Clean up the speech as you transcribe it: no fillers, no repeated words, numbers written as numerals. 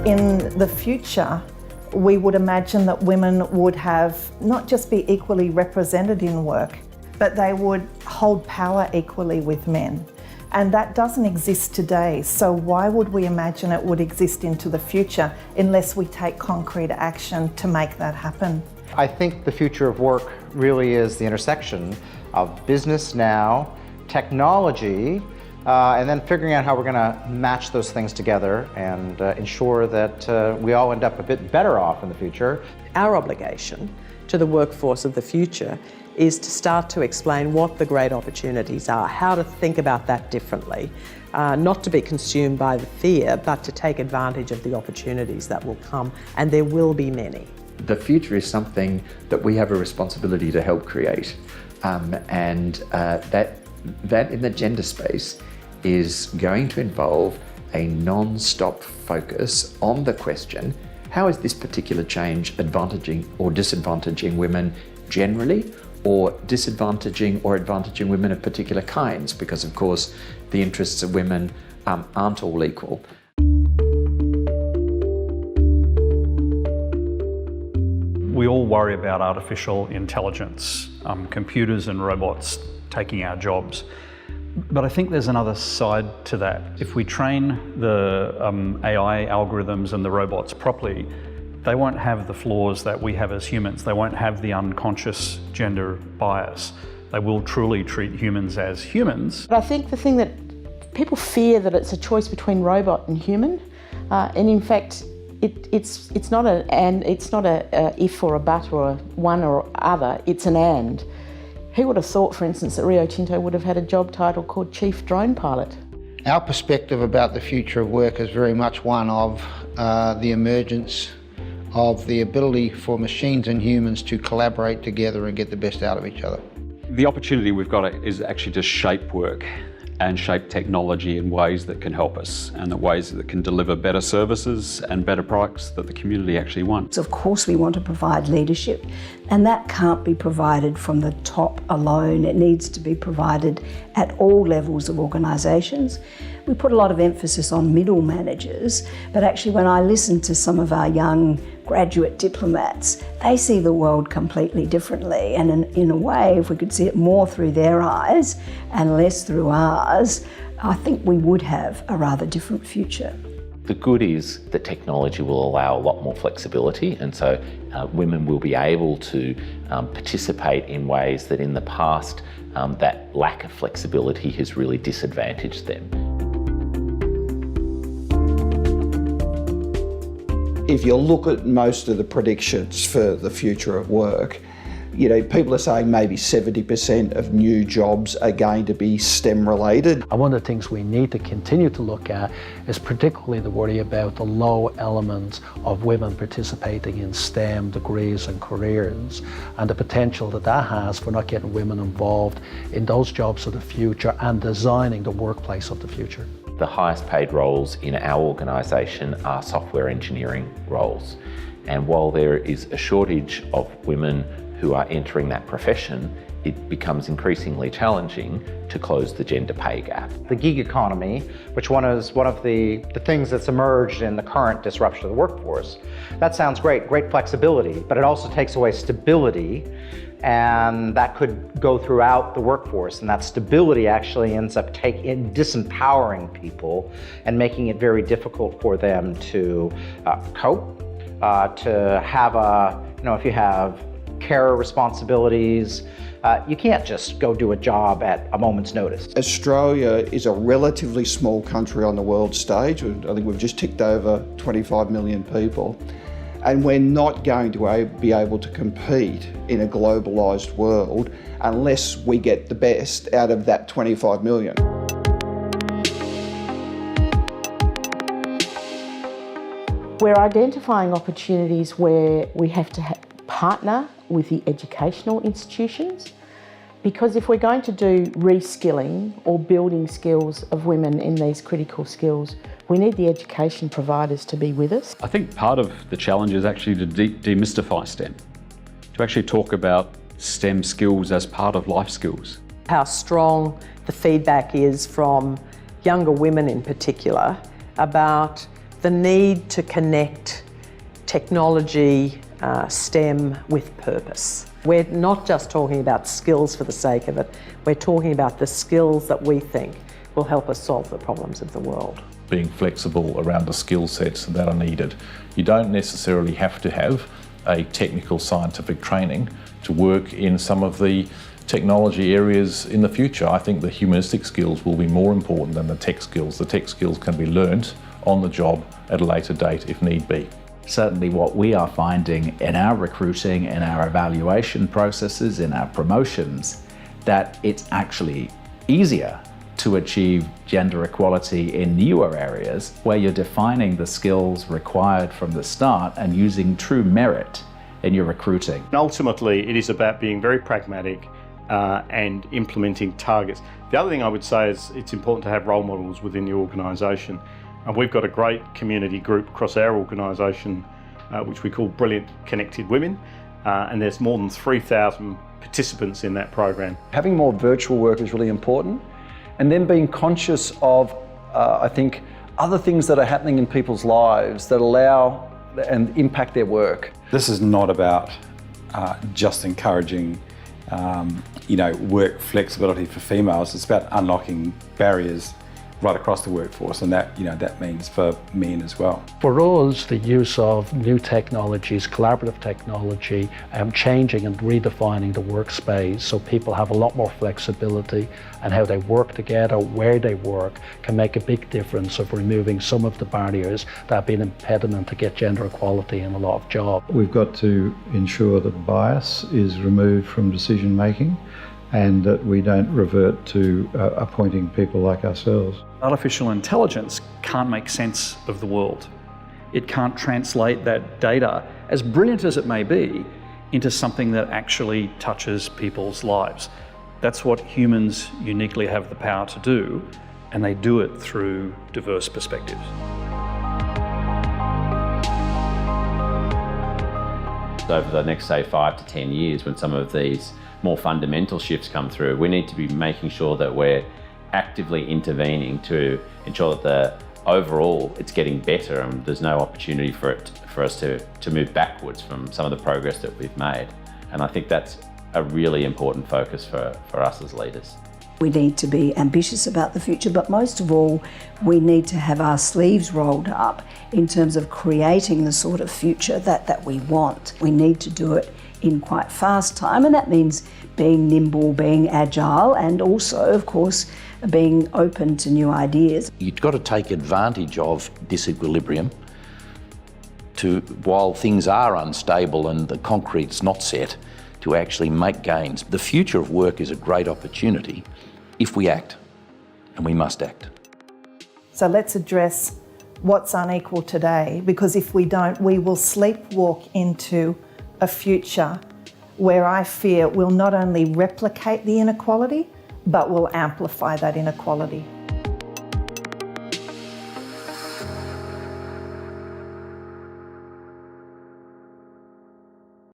In the future, we would imagine that women would have not just be equally represented in work, but they would hold power equally with men. And that doesn't exist today, so why would we imagine it would exist into the future unless we take concrete action to make that happen? I think the future of work really is the intersection of business now, technology, and then figuring out how we're going to match those things together and ensure that we all end up a bit better off in the future. Our obligation to the workforce of the future is to start to explain what the great opportunities are, how to think about that differently, not to be consumed by the fear, but to take advantage of the opportunities that will come, and there will be many. The future is something that we have a responsibility to help create, and that in the gender space is going to involve a non-stop focus on the question, how is this particular change advantaging or disadvantaging women generally, or disadvantaging or advantaging women of particular kinds, because of course the interests of women aren't all equal. We all worry about artificial intelligence, computers and robots taking our jobs. But I think there's another side to that. If we train the AI algorithms and the robots properly, they won't have the flaws that we have as humans. They won't have the unconscious gender bias. They will truly treat humans as humans. But I think the thing that people fear that it's a choice between robot and human, and in fact, it's not a if or a but or a one or other. It's an and. Who would have thought, for instance, that Rio Tinto would have had a job title called Chief Drone Pilot? Our perspective about the future of work is very much one of the emergence of the ability for machines and humans to collaborate together and get the best out of each other. The opportunity we've got is actually to shape work and shape technology in ways that can help us and the ways that can deliver better services and better products that the community actually wants. Of course we want to provide leadership, and that can't be provided from the top alone. It needs to be provided at all levels of organisations. We put a lot of emphasis on middle managers, but actually when I listen to some of our young graduate diplomats, they see the world completely differently, and in a way, if we could see it more through their eyes and less through ours, I think we would have a rather different future. The good is that technology will allow a lot more flexibility, and so women will be able to participate in ways that in the past that lack of flexibility has really disadvantaged them. If you look at most of the predictions for the future of work, people are saying maybe 70% of new jobs are going to be STEM related. And one of the things we need to continue to look at is particularly the worry about the low element of women participating in STEM degrees and careers, and the potential that that has for not getting women involved in those jobs of the future and designing the workplace of the future. The highest paid roles in our organisation are software engineering roles. And while there is a shortage of women who are entering that profession, it becomes increasingly challenging to close the gender pay gap. The gig economy, which is one of the things that's emerged in the current disruption of the workforce, that sounds great flexibility, but it also takes away stability, and that could go throughout the workforce, and that stability actually ends up disempowering people and making it very difficult for them to cope, to have if you have care responsibilities, you can't just go do a job at a moment's notice. Australia is a relatively small country on the world stage. I think we've just ticked over 25 million people. And we're not going to be able to compete in a globalised world unless we get the best out of that 25 million. We're identifying opportunities where we have to partner with the educational institutions, because if we're going to do reskilling or building skills of women in these critical skills, we need the education providers to be with us. I think part of the challenge is actually to demystify STEM, to actually talk about STEM skills as part of life skills. How strong the feedback is from younger women in particular about the need to connect technology, STEM with purpose. We're not just talking about skills for the sake of it, we're talking about the skills that we think will help us solve the problems of the world. Being flexible around the skill sets that are needed. You don't necessarily have to have a technical scientific training to work in some of the technology areas in the future. I think the humanistic skills will be more important than the tech skills. The tech skills can be learnt on the job at a later date if need be. Certainly what we are finding in our recruiting, in our evaluation processes, in our promotions, that it's actually easier to achieve gender equality in newer areas where you're defining the skills required from the start and using true merit in your recruiting. And ultimately, it is about being very pragmatic and implementing targets. The other thing I would say is it's important to have role models within the organisation. And we've got a great community group across our organisation, which we call Brilliant Connected Women, and there's more than 3,000 participants in that program. Having more virtual work is really important, and then being conscious of, I think, other things that are happening in people's lives that allow and impact their work. This is not about just encouraging work flexibility for females. It's about unlocking barriers right across the workforce, and that means for men as well. For us, the use of new technologies, collaborative technology, changing and redefining the workspace so people have a lot more flexibility and how they work together, where they work, can make a big difference of removing some of the barriers that have been an impediment to get gender equality in a lot of jobs. We've got to ensure that bias is removed from decision making and that we don't revert to appointing people like ourselves. Artificial intelligence can't make sense of the world. It can't translate that data, as brilliant as it may be, into something that actually touches people's lives. That's what humans uniquely have the power to do, and they do it through diverse perspectives. Over the next, say, 5 to 10 years, when some of these more fundamental shifts come through, we need to be making sure that we're actively intervening to ensure that the overall it's getting better and there's no opportunity for us to move backwards from some of the progress that we've made. And I think that's a really important focus for us as leaders. We need to be ambitious about the future, but most of all, we need to have our sleeves rolled up in terms of creating the sort of future that we want. We need to do it in quite fast time, and that means being nimble, being agile, and also, of course, being open to new ideas. You've got to take advantage of disequilibrium while things are unstable and the concrete's not set, to actually make gains. The future of work is a great opportunity if we act, and we must act. So let's address what's unequal today, because if we don't, we will sleepwalk into a future where I fear will not only replicate the inequality, but will amplify that inequality.